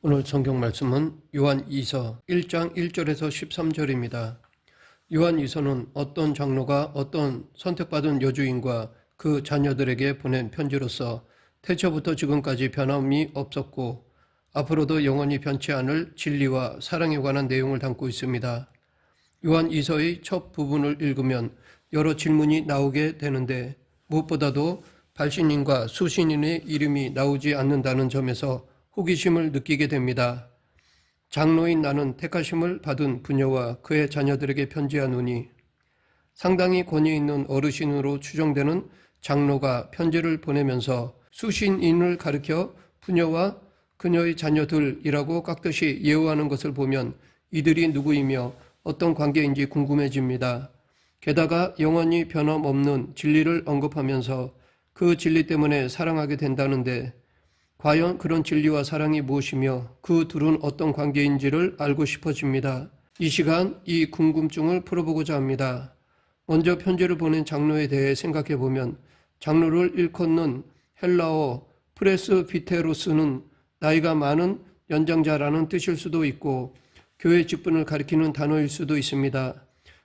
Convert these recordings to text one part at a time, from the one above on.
오늘 성경 말씀은 요한 2서 1장 1절에서 13절입니다. 요한 2서는 어떤 장로가 어떤 선택받은 여주인과 그 자녀들에게 보낸 편지로서 태초부터 지금까지 변함이 없었고 앞으로도 영원히 변치 않을 진리와 사랑에 관한 내용을 담고 있습니다. 요한 2서의 첫 부분을 읽으면 여러 질문이 나오게 되는데 무엇보다도 발신인과 수신인의 이름이 나오지 않는다는 점에서 호기심을 느끼게 됩니다. 장로인 나는 택하심을 받은 부녀와 그의 자녀들에게 편지하노니, 상당히 권위 있는 어르신으로 추정되는 장로가 편지를 보내면서 수신인을 가리켜 부녀와 그녀의 자녀들이라고 깍듯이 예우하는 것을 보면 이들이 누구이며 어떤 관계인지 궁금해집니다. 게다가 영원히 변함없는 진리를 언급하면서 그 진리 때문에 사랑하게 된다는데 과연 그런 진리와 사랑이 무엇이며 그 둘은 어떤 관계인지를 알고 싶어집니다. 이 시간 이 궁금증을 풀어보고자 합니다. 먼저 편지를 보낸 장로에 대해 생각해 보면 장로를 일컫는 헬라어 프레스비테로스는 나이가 많은 연장자라는 뜻일 수도 있고 교회 직분을 가리키는 단어일 수도 있습니다.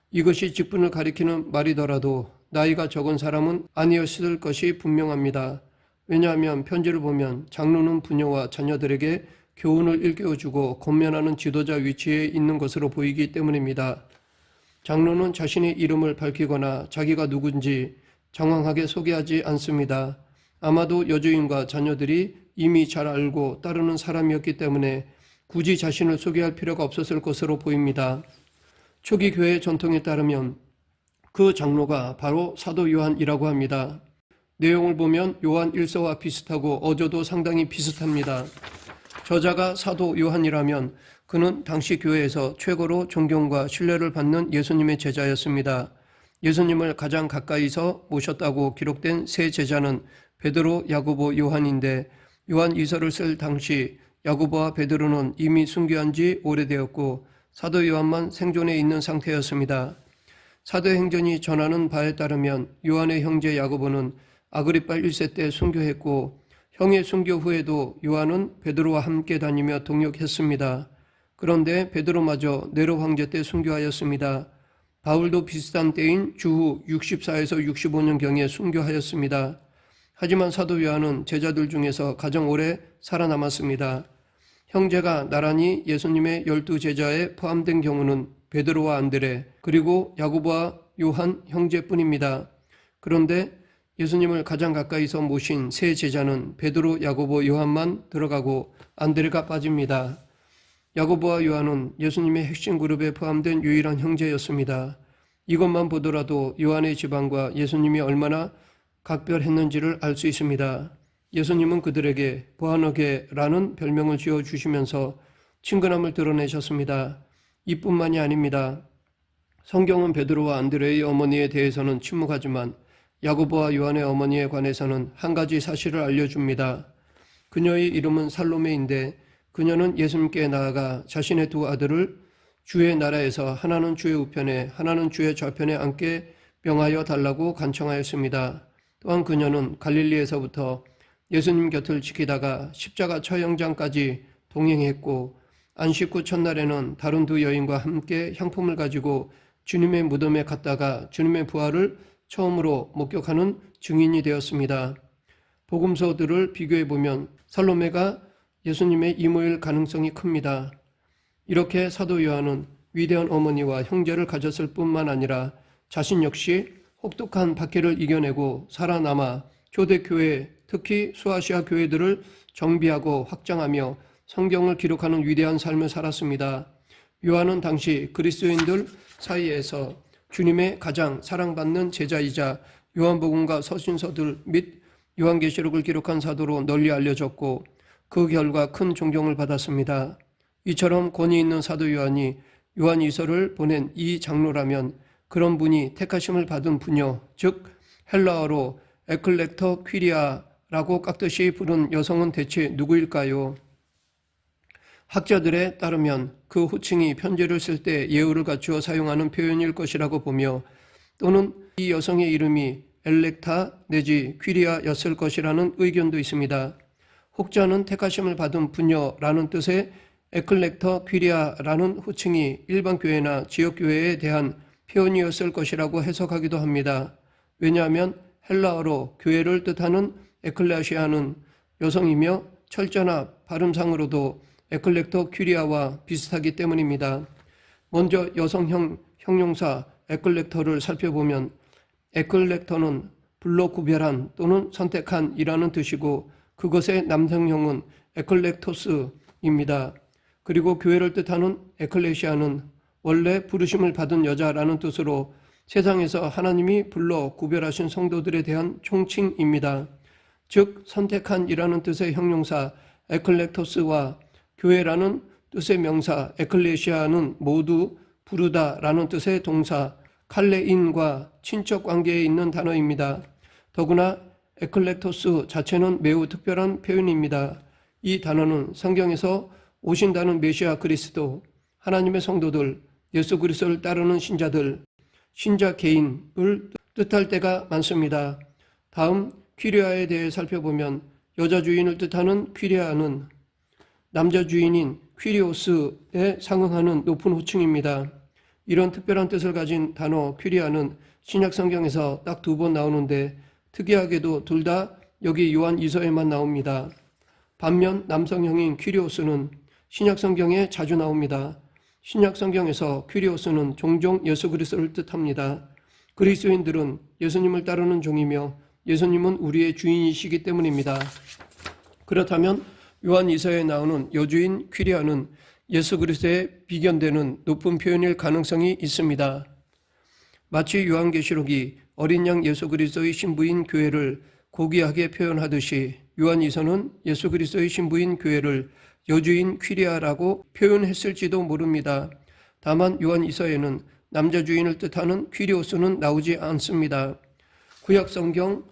이것이 직분을 가리키는 말이더라도 나이가 적은 사람은 아니었을 것이 분명합니다. 왜냐하면 편지를 보면 장로는 부녀와 자녀들에게 교훈을 일깨워주고 권면하는 지도자 위치에 있는 것으로 보이기 때문입니다. 장로는 자신의 이름을 밝히거나 자기가 누군지 장황하게 소개하지 않습니다. 아마도 여주인과 자녀들이 이미 잘 알고 따르는 사람이었기 때문에 굳이 자신을 소개할 필요가 없었을 것으로 보입니다. 초기 교회 전통에 따르면 그 장로가 바로 사도 요한이라고 합니다. 내용을 보면 요한 1서와 비슷하고 어조도 상당히 비슷합니다. 저자가 사도 요한이라면 그는 당시 교회에서 최고로 존경과 신뢰를 받는 예수님의 제자였습니다. 예수님을 가장 가까이서 모셨다고 기록된 세 제자는 베드로, 야고보, 요한인데 요한 2서를 쓸 당시 야고보와 베드로는 이미 순교한 지 오래되었고 사도 요한만 생존해 있는 상태였습니다. 사도행전이 전하는 바에 따르면 요한의 형제 야고보는 아그리빠 1세 때 순교했고 형의 순교 후에도 요한은 베드로와 함께 다니며 동역했습니다. 그런데 베드로마저 네로 황제 때 순교하였습니다. 바울도 비슷한 때인 주후 64에서 65년경에 순교하였습니다. 하지만 사도 요한은 제자들 중에서 가장 오래 살아남았습니다. 형제가 나란히 예수님의 12제자에 포함된 경우는 베드로와 안드레 그리고 야고보와 요한 형제뿐입니다. 그런데 예수님을 가장 가까이서 모신 세 제자는 베드로, 야고보, 요한만 들어가고 안드레가 빠집니다. 야고보와 요한은 예수님의 핵심 그룹에 포함된 유일한 형제였습니다. 이것만 보더라도 요한의 집안과 예수님이 얼마나 각별했는지를 알 수 있습니다. 예수님은 그들에게 보아너게라는 별명을 지어주시면서 친근함을 드러내셨습니다. 이뿐만이 아닙니다. 성경은 베드로와 안드레의 어머니에 대해서는 침묵하지만 야고보와 요한의 어머니에 관해서는 한 가지 사실을 알려줍니다. 그녀의 이름은 살로메인데 그녀는 예수님께 나아가 자신의 두 아들을 주의 나라에서 하나는 주의 우편에 하나는 주의 좌편에 앉게 명하여 달라고 간청하였습니다. 또한 그녀는 갈릴리에서부터 예수님 곁을 지키다가 십자가 처형장까지 동행했고 안식 후 첫날에는 다른 두 여인과 함께 향품을 가지고 주님의 무덤에 갔다가 주님의 부활을 처음으로 목격하는 증인이 되었습니다. 복음서들을 비교해보면 살로메가 예수님의 이모일 가능성이 큽니다. 이렇게 사도 요한은 위대한 어머니와 형제를 가졌을 뿐만 아니라 자신 역시 혹독한 박해를 이겨내고 살아남아 초대교회, 특히 소아시아 교회들을 정비하고 확장하며 성경을 기록하는 위대한 삶을 살았습니다. 요한은 당시 그리스도인들 사이에서 주님의 가장 사랑받는 제자이자 요한복음과 서신서들 및 요한계시록을 기록한 사도로 널리 알려졌고 그 결과 큰 존경을 받았습니다. 이처럼 권위 있는 사도 요한이 요한 2서를 보낸 이 장로라면 그런 분이 택하심을 받은 부녀, 즉 헬라어로 에클렉터 퀴리아라고 깍듯이 부른 여성은 대체 누구일까요? 학자들에 따르면 그 호칭이 편지를 쓸 때 예우를 갖추어 사용하는 표현일 것이라고 보며 또는 이 여성의 이름이 엘렉타 내지 퀴리아였을 것이라는 의견도 있습니다. 혹자는 택하심을 받은 부녀라는 뜻의 에클렉터 퀴리아라는 호칭이 일반 교회나 지역 교회에 대한 표현이었을 것이라고 해석하기도 합니다. 왜냐하면 헬라어로 교회를 뜻하는 에클레시아는 여성이며 철자나 발음상으로도 에클렉터 퀴리아와 비슷하기 때문입니다. 먼저 여성형 형용사 에클렉터를 살펴보면 에클렉터는 불러 구별한 또는 선택한 이라는 뜻이고 그것의 남성형은 에클렉토스입니다. 그리고 교회를 뜻하는 에클레시아는 원래 부르심을 받은 여자라는 뜻으로 세상에서 하나님이 불러 구별하신 성도들에 대한 총칭입니다. 즉 선택한 이라는 뜻의 형용사 에클렉토스와 교회라는 뜻의 명사 에클레시아는 모두 부르다라는 뜻의 동사 칼레인과 친척 관계에 있는 단어입니다. 더구나 에클렉토스 자체는 매우 특별한 표현입니다. 이 단어는 성경에서 오신다는 메시아 그리스도, 하나님의 성도들, 예수 그리스도를 따르는 신자들, 신자 개인을 뜻할 때가 많습니다. 다음 퀴리아에 대해 살펴보면 여자 주인을 뜻하는 퀴리아는 남자 주인인 퀴리오스에 상응하는 높은 호칭입니다. 이런 특별한 뜻을 가진 단어 퀴리아는 신약 성경에서 딱 2번 나오는데 특이하게도 둘 다 여기 요한 2서에만 나옵니다. 반면 남성형인 퀴리오스는 신약 성경에 자주 나옵니다. 신약 성경에서 퀴리오스는 종종 예수 그리스도를 뜻합니다. 그리스도인들은 예수님을 따르는 종이며 예수님은 우리의 주인이시기 때문입니다. 그렇다면 요한 2서에 나오는 여주인 퀴리아는 예수 그리스도에 비견되는 높은 표현일 가능성이 있습니다. 마치 요한계시록이 어린 양 예수 그리스도의 신부인 교회를 고귀하게 표현하듯이 요한 2서는 예수 그리스도의 신부인 교회를 여주인 퀴리아라고 표현했을지도 모릅니다. 다만 요한 2서에는 남자 주인을 뜻하는 퀴리오스는 나오지 않습니다. 구약 성경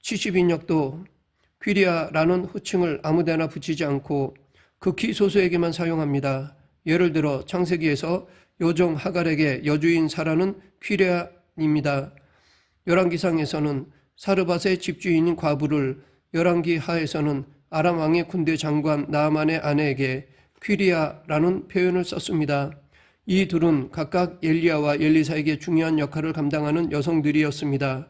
70인역도 퀴리아라는 호칭을 아무데나 붙이지 않고 극히 소수에게만 사용합니다. 예를 들어 창세기에서 여종 하갈에게 여주인 사라는 퀴리아입니다. 열왕기상에서는 사르밧의 집주인인 과부를, 열왕기 하에서는 아람 왕의 군대 장관 나아만의 아내에게 퀴리아라는 표현을 썼습니다. 이 둘은 각각 엘리야와 엘리사에게 중요한 역할을 감당하는 여성들이었습니다.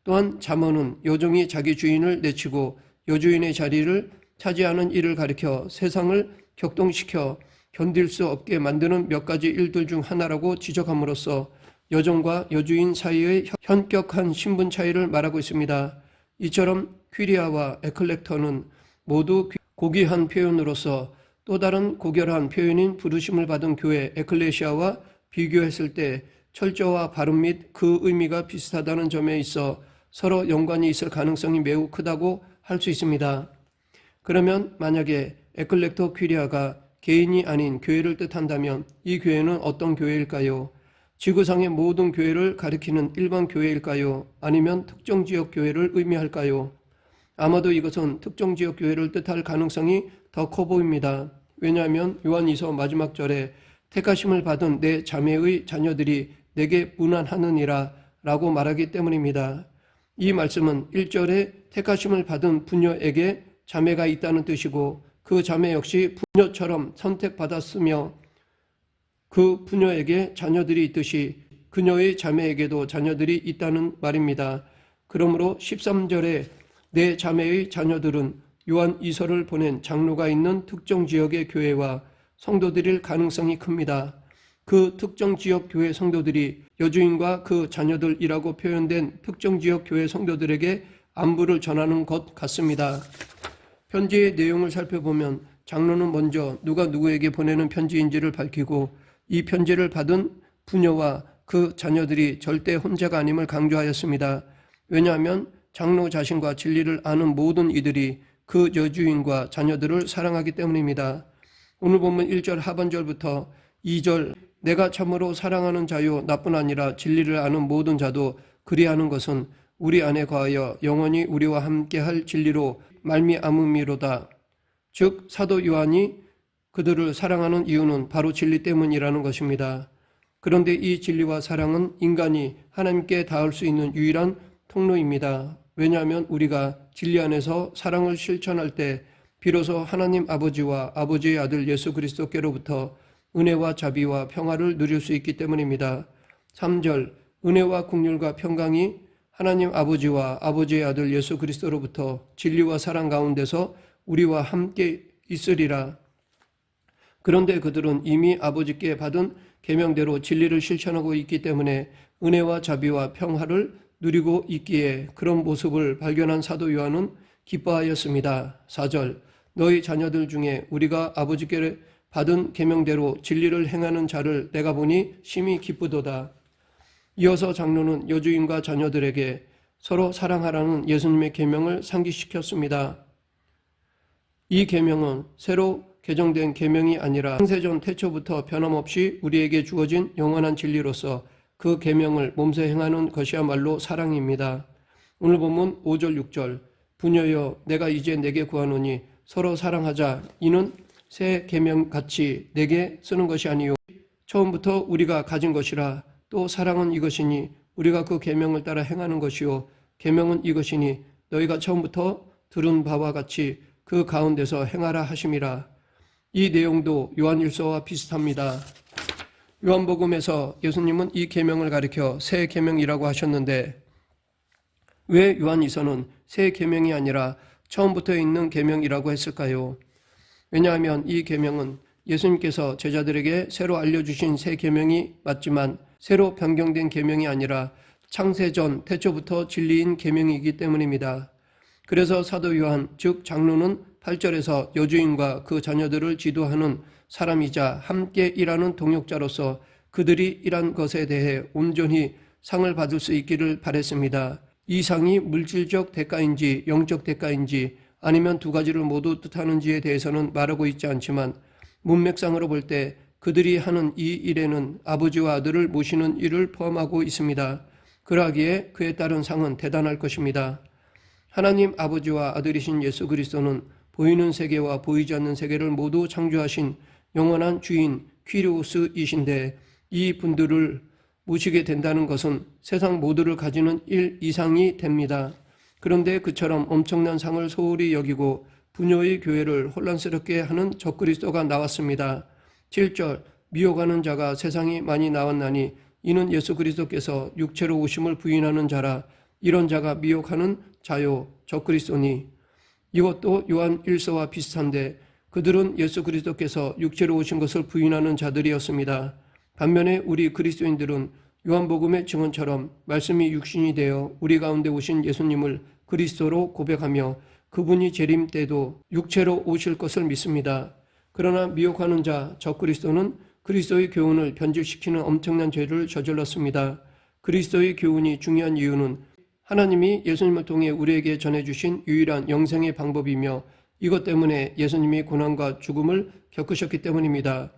또한 잠언은 여종이 자기 주인을 내치고 여주인의 자리를 차지하는 일을 가리켜 세상을 격동시켜 견딜 수 없게 만드는 몇 가지 일들 중 하나라고 지적함으로써 여종과 여주인 사이의 현격한 신분 차이를 말하고 있습니다. 이처럼 퀴리아와 에클렉터는 모두 고귀한 표현으로서 또 다른 고결한 표현인 부르심을 받은 교회 에클레시아와 비교했을 때 철저와 발음 및 그 의미가 비슷하다는 점에 있어 서로 연관이 있을 가능성이 매우 크다고 할 수 있습니다. 그러면 만약에 에클렉터 퀴리아가 개인이 아닌 교회를 뜻한다면 이 교회는 어떤 교회일까요? 지구상의 모든 교회를 가리키는 일반 교회일까요? 아니면 특정 지역 교회를 의미할까요? 아마도 이것은 특정 지역 교회를 뜻할 가능성이 더 커 보입니다. 왜냐하면 요한 2서 마지막 절에 택하심을 받은 내 자매의 자녀들이 내게 문안하느니라 라고 말하기 때문입니다. 이 말씀은 1절에 택하심을 받은 부녀에게 자매가 있다는 뜻이고 그 자매 역시 부녀처럼 선택받았으며 그 부녀에게 자녀들이 있듯이 그녀의 자매에게도 자녀들이 있다는 말입니다. 그러므로 13절에 내 자매의 자녀들은 요한 2서를 보낸 장로가 있는 특정 지역의 교회와 성도들일 가능성이 큽니다. 그 특정 지역 교회 성도들이 여주인과 그 자녀들이라고 표현된 특정 지역 교회 성도들에게 안부를 전하는 것 같습니다. 편지의 내용을 살펴보면 장로는 먼저 누가 누구에게 보내는 편지인지를 밝히고 이 편지를 받은 부녀와 그 자녀들이 절대 혼자가 아님을 강조하였습니다. 왜냐하면 장로 자신과 진리를 아는 모든 이들이 그 여주인과 자녀들을 사랑하기 때문입니다. 오늘 본문 1절 하반절부터 2절 내가 참으로 사랑하는 자요 나뿐 아니라 진리를 아는 모든 자도 그리하는 것은 우리 안에 거하여 영원히 우리와 함께할 진리로 말미암음이로다. 즉 사도 요한이 그들을 사랑하는 이유는 바로 진리 때문이라는 것입니다. 그런데 이 진리와 사랑은 인간이 하나님께 닿을 수 있는 유일한 통로입니다. 왜냐하면 우리가 진리 안에서 사랑을 실천할 때 비로소 하나님 아버지와 아버지의 아들 예수 그리스도께로부터 은혜와 자비와 평화를 누릴 수 있기 때문입니다. 3절 은혜와 긍휼과 평강이 하나님 아버지와 아버지의 아들 예수 그리스도로부터 진리와 사랑 가운데서 우리와 함께 있으리라. 그런데 그들은 이미 아버지께 받은 계명대로 진리를 실천하고 있기 때문에 은혜와 자비와 평화를 누리고 있기에 그런 모습을 발견한 사도 요한은 기뻐하였습니다. 4절 너희 자녀들 중에 우리가 아버지께 받은 계명대로 진리를 행하는 자를 내가 보니 심히 기쁘도다. 이어서 장로는 여주인과 자녀들에게 서로 사랑하라는 예수님의 계명을 상기시켰습니다. 이 계명은 새로 개정된 계명이 아니라 창세전 태초부터 변함없이 우리에게 주어진 영원한 진리로서 그 계명을 몸소 행하는 것이야말로 사랑입니다. 오늘 본문 5절 6절 부녀여 내가 이제 내게 구하노니 서로 사랑하자. 이는 새 계명같이 내게 쓰는 것이 아니요 처음부터 우리가 가진 것이라. 또 사랑은 이것이니 우리가 그 계명을 따라 행하는 것이요 계명은 이것이니 너희가 처음부터 들은 바와 같이 그 가운데서 행하라 하심이라. 이 내용도 요한일서와 비슷합니다. 요한복음에서 예수님은 이 계명을 가리켜 새 계명이라고 하셨는데 왜 요한일서는 새 계명이 아니라 처음부터 있는 계명이라고 했을까요? 왜냐하면 이 계명은 예수님께서 제자들에게 새로 알려주신 새 계명이 맞지만 새로 변경된 계명이 아니라 창세전 태초부터 진리인 계명이기 때문입니다. 그래서 사도 요한 즉 장로는 8절에서 여주인과 그 자녀들을 지도하는 사람이자 함께 일하는 동역자로서 그들이 일한 것에 대해 온전히 상을 받을 수 있기를 바랬습니다. 이 상이 물질적 대가인지 영적 대가인지 아니면 두 가지를 모두 뜻하는지에 대해서는 말하고 있지 않지만 문맥상으로 볼 때 그들이 하는 이 일에는 아버지와 아들을 모시는 일을 포함하고 있습니다. 그러하기에 그에 따른 상은 대단할 것입니다. 하나님 아버지와 아들이신 예수 그리스도는 보이는 세계와 보이지 않는 세계를 모두 창조하신 영원한 주인 퀴리오스이신데 이 분들을 모시게 된다는 것은 세상 모두를 가지는 일 이상이 됩니다. 그런데 그처럼 엄청난 상을 소홀히 여기고 부녀의 교회를 혼란스럽게 하는 적그리스도가 나왔습니다. 7절 미혹하는 자가 세상이 많이 나왔나니 이는 예수 그리스도께서 육체로 오심을 부인하는 자라. 이런 자가 미혹하는 자요 적그리스도니. 이것도 요한 1서와 비슷한데 그들은 예수 그리스도께서 육체로 오신 것을 부인하는 자들이었습니다. 반면에 우리 그리스도인들은 요한복음의 증언처럼 말씀이 육신이 되어 우리 가운데 오신 예수님을 그리스도로 고백하며 그분이 재림 때도 육체로 오실 것을 믿습니다. 그러나 미혹하는 자 적그리스도는 그리스도의 교훈을 변질시키는 엄청난 죄를 저질렀습니다. 그리스도의 교훈이 중요한 이유는 하나님이 예수님을 통해 우리에게 전해주신 유일한 영생의 방법이며 이것 때문에 예수님이 고난과 죽음을 겪으셨기 때문입니다.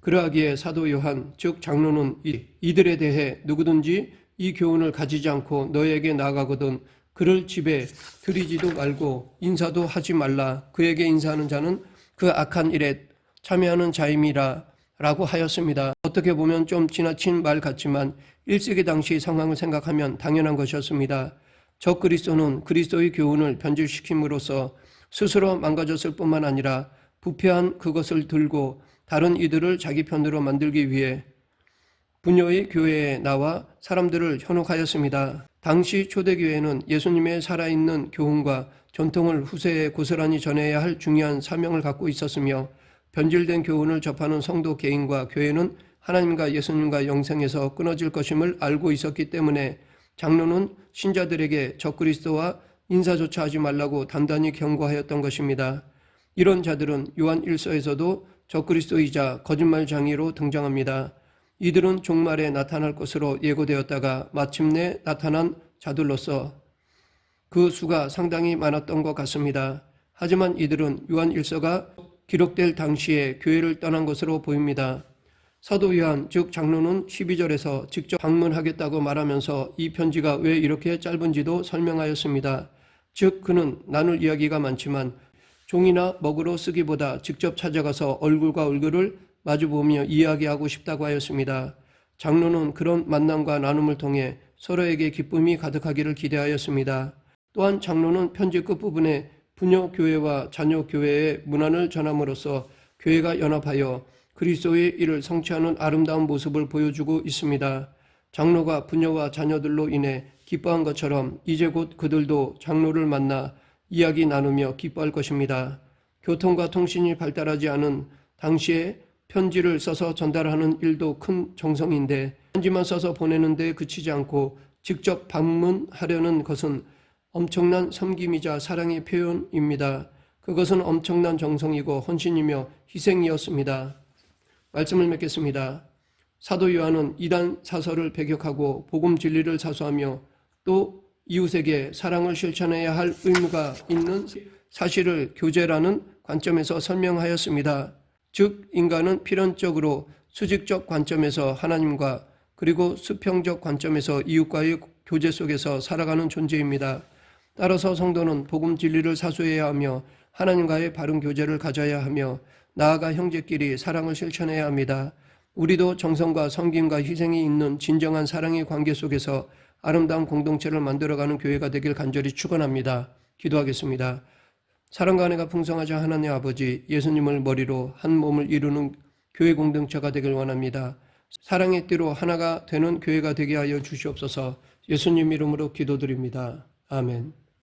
그러하기에 사도 요한 즉 장로는 이들에 대해 누구든지 이 교훈을 가지지 않고 너에게 나아가거든 그를 집에 들이지도 말고 인사도 하지 말라. 그에게 인사하는 자는 그 악한 일에 참여하는 자임이라 라고 하였습니다. 어떻게 보면 좀 지나친 말 같지만 1세기 당시 상황을 생각하면 당연한 것이었습니다. 적그리스도는 그리스도의 교훈을 변질시킴으로써 스스로 망가졌을 뿐만 아니라 부패한 그것을 들고 다른 이들을 자기 편으로 만들기 위해 부녀의 교회에 나와 사람들을 현혹하였습니다. 당시 초대교회는 예수님의 살아있는 교훈과 전통을 후세에 고스란히 전해야 할 중요한 사명을 갖고 있었으며 변질된 교훈을 접하는 성도 개인과 교회는 하나님과 예수님과 영생에서 끊어질 것임을 알고 있었기 때문에 장로는 신자들에게 적그리스도와 인사조차 하지 말라고 단단히 경고하였던 것입니다. 이런 자들은 요한 1서에서도 적그리스도이자 거짓말장이로 등장합니다. 이들은 종말에 나타날 것으로 예고되었다가 마침내 나타난 자들로서 그 수가 상당히 많았던 것 같습니다. 하지만 이들은 요한 1서가 기록될 당시에 교회를 떠난 것으로 보입니다. 사도 요한 즉 장로는 12절에서 직접 방문하겠다고 말하면서 이 편지가 왜 이렇게 짧은지도 설명하였습니다. 즉 그는 나눌 이야기가 많지만 종이나 먹으로 쓰기보다 직접 찾아가서 얼굴과 얼굴을 마주보며 이야기하고 싶다고 하였습니다. 장로는 그런 만남과 나눔을 통해 서로에게 기쁨이 가득하기를 기대하였습니다. 또한 장로는 편지 끝부분에 부녀 교회와 자녀 교회의 문안을 전함으로써 교회가 연합하여 그리스도의 일을 성취하는 아름다운 모습을 보여주고 있습니다. 장로가 부녀와 자녀들로 인해 기뻐한 것처럼 이제 곧 그들도 장로를 만나 이야기 나누며 기뻐할 것입니다. 교통과 통신이 발달하지 않은 당시에 편지를 써서 전달하는 일도 큰 정성인데 편지만 써서 보내는 데 그치지 않고 직접 방문하려는 것은 엄청난 섬김이자 사랑의 표현입니다. 그것은 엄청난 정성이고 헌신이며 희생이었습니다. 말씀을 맺겠습니다. 사도 요한은 이단 사설을 배격하고 복음 진리를 사수하며 또 이웃에게 사랑을 실천해야 할 의무가 있는 사실을 교제라는 관점에서 설명하였습니다. 즉 인간은 필연적으로 수직적 관점에서 하나님과 그리고 수평적 관점에서 이웃과의 교제 속에서 살아가는 존재입니다. 따라서 성도는 복음 진리를 사수해야 하며 하나님과의 바른 교제를 가져야 하며 나아가 형제끼리 사랑을 실천해야 합니다. 우리도 정성과 섬김과 희생이 있는 진정한 사랑의 관계 속에서 아름다운 공동체를 만들어가는 교회가 되길 간절히 축원합니다. 기도하겠습니다. 사랑과 은혜가 풍성하자 하나님 아버지, 예수님을 머리로 한 몸을 이루는 교회 공동체가 되길 원합니다. 사랑의 띠로 하나가 되는 교회가 되게 하여 주시옵소서. 예수님 이름으로 기도드립니다. 아멘.